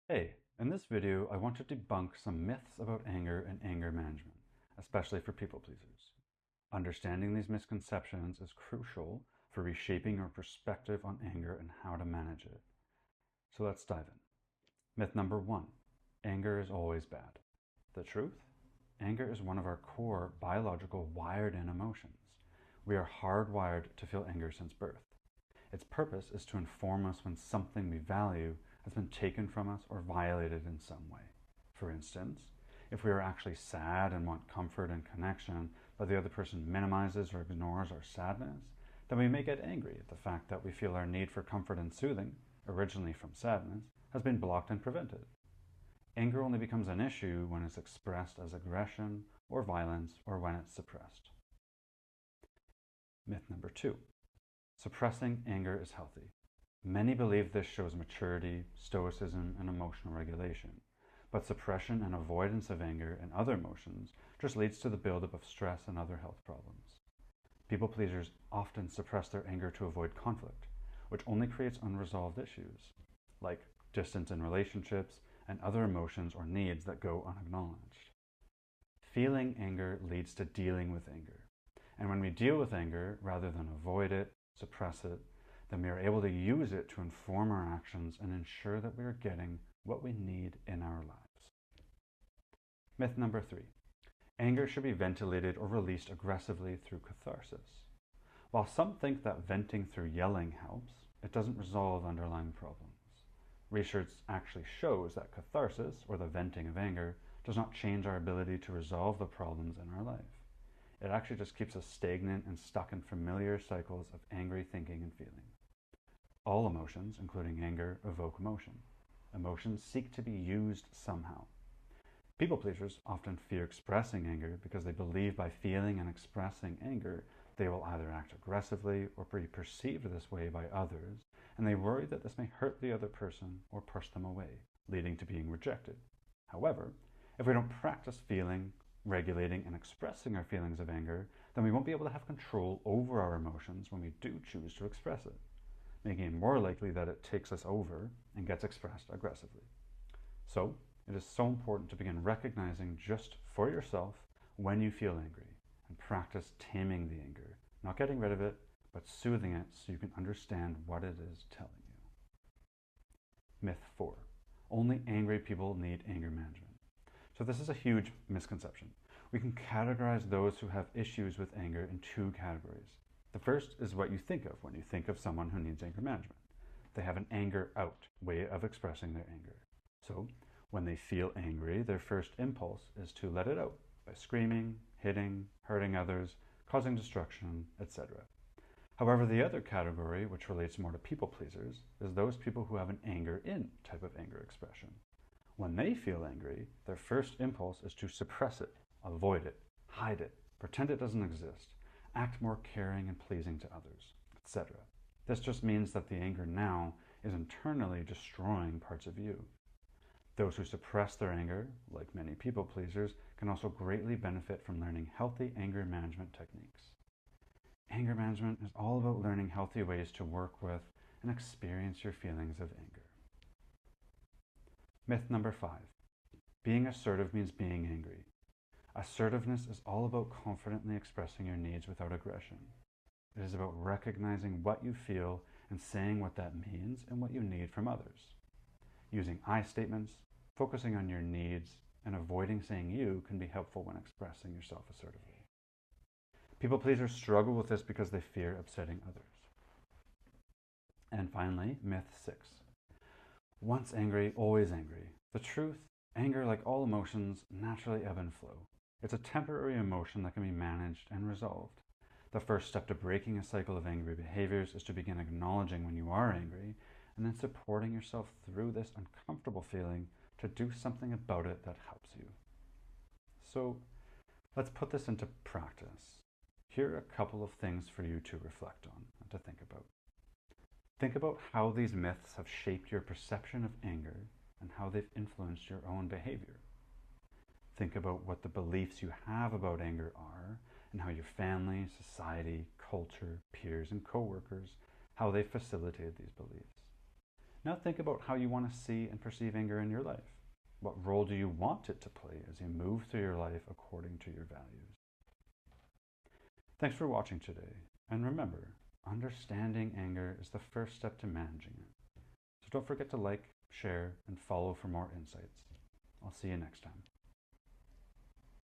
Hey, in this video, I want to debunk some myths about anger and anger management, especially for people pleasers. Understanding these misconceptions is crucial for reshaping your perspective on anger and how to manage it. So let's dive in. Myth number one, anger is always bad. The truth? Anger is one of our core biological wired-in emotions. We are hardwired to feel anger since birth. Its purpose is to inform us when something we value has been taken from us or violated in some way. For instance, if we are actually sad and want comfort and connection, but the other person minimizes or ignores our sadness, then we may get angry at the fact that we feel our need for comfort and soothing, originally from sadness, has been blocked and prevented. Anger only becomes an issue when it's expressed as aggression or violence or when it's suppressed. Myth number two. Suppressing anger is healthy. Many believe this shows maturity, stoicism, and emotional regulation. But suppression and avoidance of anger and other emotions just leads to the buildup of stress and other health problems. People pleasers often suppress their anger to avoid conflict, which only creates unresolved issues, like distance in relationships and other emotions or needs that go unacknowledged. Feeling anger leads to dealing with anger. And when we deal with anger, rather than avoid it, suppress it, then we are able to use it to inform our actions and ensure that we are getting what we need in our lives. Myth number three. Anger should be ventilated or released aggressively through catharsis. While some think that venting through yelling helps, it doesn't resolve underlying problems. Research actually shows that catharsis, or the venting of anger, does not change our ability to resolve the problems in our life. It actually just keeps us stagnant and stuck in familiar cycles of angry thinking and feeling. All emotions, including anger, evoke emotion. Emotions seek to be used somehow. People pleasers often fear expressing anger because they believe by feeling and expressing anger, they will either act aggressively or be perceived this way by others, and they worry that this may hurt the other person or push them away, leading to being rejected. However, if we don't practice feeling, regulating, and expressing our feelings of anger, then we won't be able to have control over our emotions when we do choose to express it, making it more likely that it takes us over and gets expressed aggressively. So, it is so important to begin recognizing just for yourself when you feel angry and practice taming the anger, not getting rid of it, but soothing it so you can understand what it is telling you. Myth 4. Only angry people need anger management. So this is a huge misconception. We can categorize those who have issues with anger in two categories. The first is what you think of when you think of someone who needs anger management. They have an anger out way of expressing their anger. So when they feel angry, their first impulse is to let it out by screaming, hitting, hurting others, causing destruction, etc. However, the other category, which relates more to people pleasers, is those people who have an anger in type of anger expression. When they feel angry, their first impulse is to suppress it, avoid it, hide it, pretend it doesn't exist, act more caring and pleasing to others, etc. This just means that the anger now is internally destroying parts of you. Those who suppress their anger, like many people pleasers, can also greatly benefit from learning healthy anger management techniques. Anger management is all about learning healthy ways to work with and experience your feelings of anger. Myth number 5. Being assertive means being angry. Assertiveness is all about confidently expressing your needs without aggression. It is about recognizing what you feel and saying what that means and what you need from others. Using I statements, focusing on your needs, and avoiding saying you can be helpful when expressing yourself assertively. People pleasers struggle with this because they fear upsetting others. And finally, myth 6. Once angry, always angry. The truth, anger, like all emotions, naturally ebb and flow. It's a temporary emotion that can be managed and resolved. The first step to breaking a cycle of angry behaviors is to begin acknowledging when you are angry and then supporting yourself through this uncomfortable feeling to do something about it that helps you. So let's put this into practice. Here are a couple of things for you to reflect on and to think about. Think about how these myths have shaped your perception of anger and how they've influenced your own behavior. Think about what the beliefs you have about anger are and how your family, society, culture, peers, and coworkers, how they facilitate these beliefs. Now think about how you want to see and perceive anger in your life. What role do you want it to play as you move through your life according to your values? Thanks for watching today. And remember, understanding anger is the first step to managing it. So don't forget to like, share, and follow for more insights. I'll see you next time.